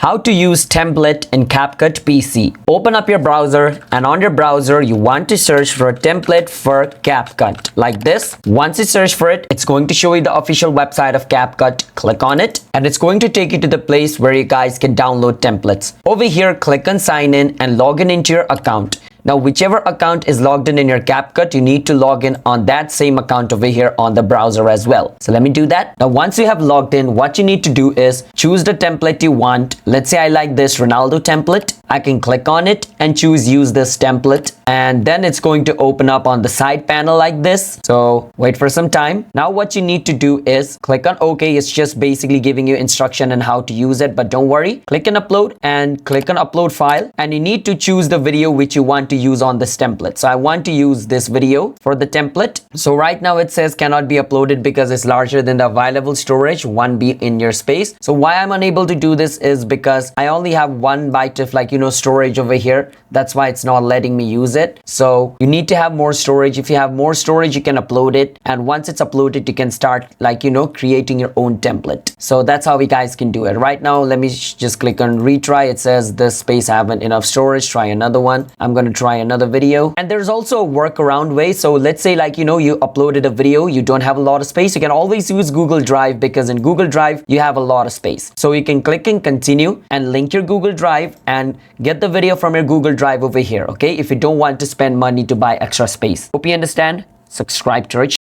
How to use template in CapCut PC. Open up your browser, and on your browser you want to search for a template for CapCut like this. Once you search for it, it's going to show you the official website of CapCut. Click on it and it's going to take you to the place where you guys can download templates. Over here, click on sign in and log in into your account. Now, whichever account is logged in your CapCut, you need to log in on that same account over here on the browser as well. So let me do that. Now, once you have logged in, what you need to do is choose the template you want. Let's say I like this Ronaldo template. I can click on it and choose use this template. And then it's going to open up on the side panel like this. So wait for some time. Now what you need to do is click on OK. It's just basically giving you instruction on how to use it, but don't worry. Click on upload and click on upload file. And you need to choose the video which you want to use on this template. So I want to use this video for the template. So right now it says cannot be uploaded because it's larger than the available storage, 1 MB in your space. So why I'm unable to do this is because I only have 1 byte of storage over here. That's why it's not letting me use it. So you need to have more storage. If you have more storage, you can upload it. And once it's uploaded, you can start creating your own template. So that's how we guys can do it. Right now, let me just click on retry. It says this space I haven't enough storage. Try another one. I'm going to try another video. And there's also a workaround way. So let's say you uploaded a video, you don't have a lot of space. You can always use Google Drive because in Google Drive, you have a lot of space. So you can click and continue and link your Google Drive and get the video from your Google Drive over here. Okay, if you don't want to spend money to buy extra space. Hope you understand. Subscribe to our channel.